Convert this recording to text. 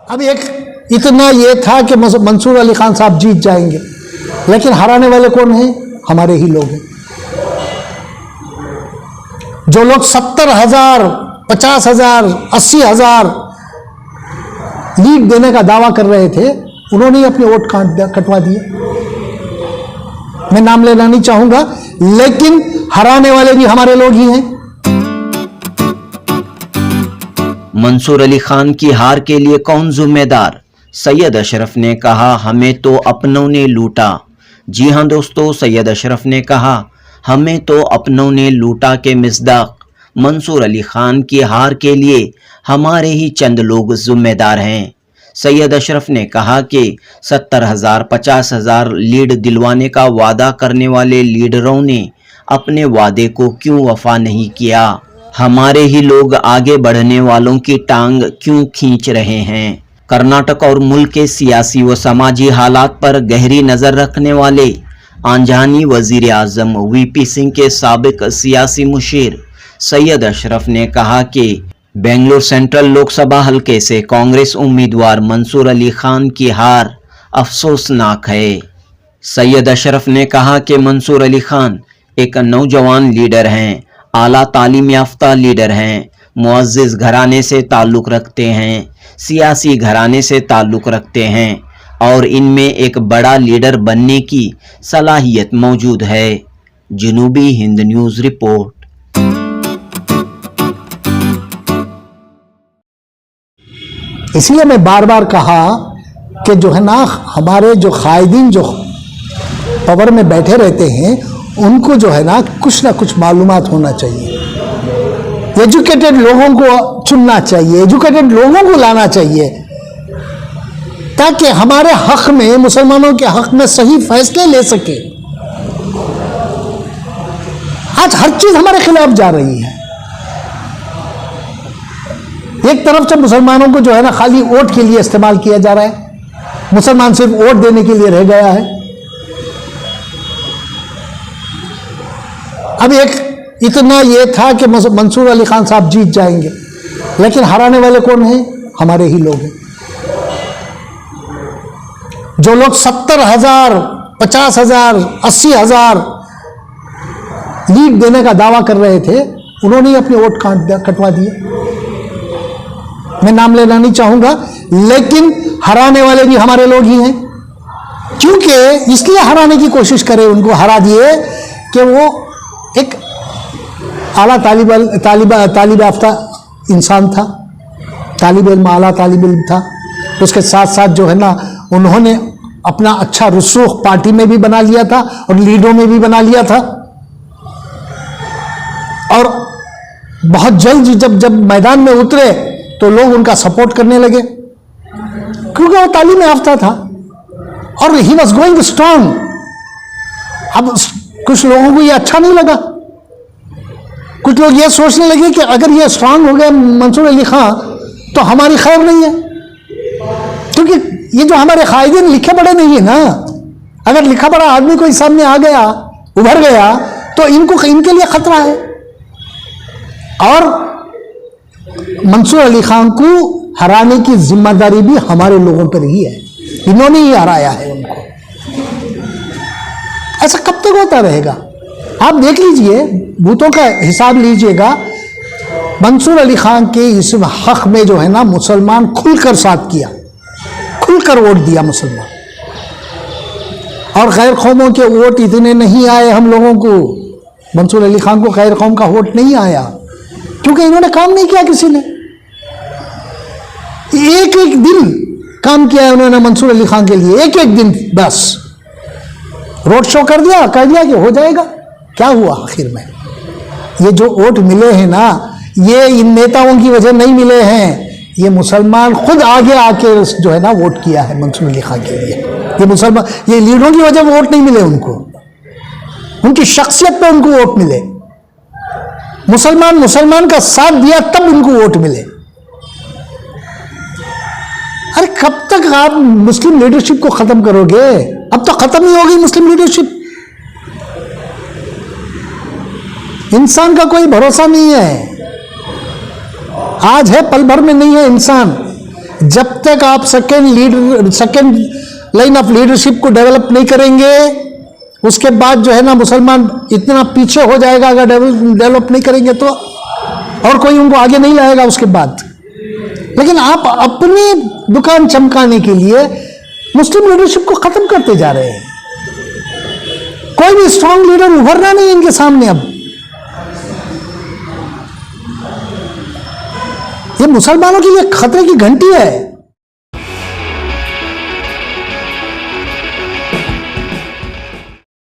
अब एक इतना ये था कि मंसूर अली खान साहब जीत जाएंगे, लेकिन हराने वाले कौन हैं? हमारे ही लोग हैं। जो लोग 70,000, 50,000, 80,000 लीड देने का दावा कर रहे थे, उन्होंने अपने वोट कटवा दिए। मैं नाम लेना नहीं चाहूंगा, लेकिन हराने वाले भी हमारे लोग ही हैं। मंसूर अली खान की हार के लिए कौन जिम्मेदार? सैयद अशरफ ने कहा, हमें तो अपनों ने लूटा। जी हां दोस्तों, सैयद अशरफ ने कहा हमें तो अपनों ने लूटा के मिस्दाक मंसूर अली खान की हार के लिए हमारे ही चंद लोग जिम्मेदार हैं। सैयद अशरफ ने कहा कि 70,000, 50,000 लीड दिलवाने का वादा करने वाले लीडरों ने अपने वादे को क्यों वफा नहीं किया? हमारे ही लोग आगे बढ़ने वालों की टांग क्यों खींच रहे हैं? कर्नाटक और मुल्क के सियासी व समाजी हालात पर गहरी नज़र रखने वाले आंजानी वजीर आज़म वीपी सिंह के साबिक सियासी मुशीर सैयद अशरफ ने कहा कि बेंगलुरु सेंट्रल लोकसभा हलके से कांग्रेस उम्मीदवार मंसूर अली खान की हार अफसोसनाक है। सैयद अशरफ ने कहा कि मंसूर अली खान एक नौजवान लीडर हैं, आला तालीम याफ्ता लीडर हैं, मुअज़्ज़िज़ घराने से ताल्लुक़ रखते हैं, सियासी घराने से ताल्लुक़ रखते हैं और इनमें एक बड़ा लीडर बनने की सलाहियत मौजूद है। जनूबी हिंद न्यूज़ रिपोर्ट। इसलिए मैं बार बार कहा कि जो है ना, हमारे जो कायदीन जो पावर में बैठे रहते हैं, उनको जो है ना कुछ मालूमात होना चाहिए। एजुकेटेड लोगों को चुनना चाहिए, एजुकेटेड लोगों को लाना चाहिए, ताकि हमारे हक में, मुसलमानों के हक में सही फैसले ले सके। आज हर चीज हमारे खिलाफ जा रही है। एक तरफ से मुसलमानों को जो है ना खाली वोट के लिए इस्तेमाल किया जा रहा है, मुसलमान सिर्फ वोट देने के लिए रह गया है। अब एक इतना ये था कि मंसूर अली खान साहब जीत जाएंगे, लेकिन हराने वाले कौन हैं? हमारे ही लोग हैं। जो लोग 70,000, 50,000, 80,000 लीड देने का दावा कर रहे थे, उन्होंने अपने वोट कटवा दिए। मैं नाम लेना नहीं चाहूंगा, लेकिन हराने वाले भी हमारे लोग ही हैं। क्योंकि इसलिए हराने की कोशिश करे, उनको हरा दिए कि वो एक आला तालिब याफ्ता इंसान था, तालिब इल्म, आला तालिब इल्म था। उसके साथ साथ जो है ना, उन्होंने अपना अच्छा रुसूख पार्टी में भी बना लिया था और लीडरों में भी बना लिया था। और बहुत जल्द जब मैदान में उतरे तो लोग उनका सपोर्ट करने लगे, क्योंकि वो तालीम याफ्ता था और ही वॉज गोइंग स्ट्रांग। अब कुछ लोगों को ये अच्छा नहीं लगा, कुछ लोग ये सोचने लगे कि अगर ये स्ट्रांग हो गया मंसूर अली खान तो हमारी खैर नहीं है, क्योंकि ये जो हमारे कायदीन लिखे पढ़े नहीं है ना। अगर लिखा पढ़ा आदमी कोई सामने आ गया, उभर गया, तो इनके लिए खतरा है। और मंसूर अली खान को हराने की जिम्मेदारी भी हमारे लोगों पर ही है, इन्होंने ही हराया है उनको। ऐसा कब तक होता रहेगा? आप देख लीजिए, बूथों का हिसाब लीजिएगा। मंसूर अली खान के इस हक में जो है ना, मुसलमान खुलकर साथ किया, खुलकर वोट दिया मुसलमान। और गैर कौमों के वोट इतने नहीं आए हम लोगों को। मंसूर अली खान को गैर कौम का वोट नहीं आया, क्योंकि इन्होंने काम नहीं किया। किसी ने एक दिन काम किया है उन्होंने मंसूर अली खान के लिए, एक दिन बस रोड शो कर दिया, कह दिया कि हो जाएगा। क्या हुआ आखिर में? ये जो वोट मिले हैं ना, ये इन नेताओं की वजह नहीं मिले हैं, ये मुसलमान खुद आगे आके जो है ना वोट किया है मंसूर अली खान के लिए। ये मुसलमान, ये लीडरों की वजह वोट नहीं मिले उनको, उनकी शख्सियत पे उनको वोट मिले। मुसलमान का साथ दिया तब उनको वोट मिले। अरे कब तक आप मुस्लिम लीडरशिप को खत्म करोगे? अब तो खत्म ही होगी मुस्लिम लीडरशिप। इंसान का कोई भरोसा नहीं है, आज है पल भर में नहीं है इंसान। जब तक आप सेकेंड लाइन ऑफ लीडरशिप को डेवलप नहीं करेंगे, उसके बाद जो है ना मुसलमान इतना पीछे हो जाएगा अगर डेवलप नहीं करेंगे तो, और कोई उनको आगे नहीं लाएगा उसके बाद। लेकिन आप अपनी दुकान चमकाने के लिए मुस्लिम लीडरशिप को खत्म करते जा रहे हैं। कोई भी स्ट्रांग लीडर उभरना नहीं इनके सामने। अब ये मुसलमानों के लिए खतरे की घंटी है।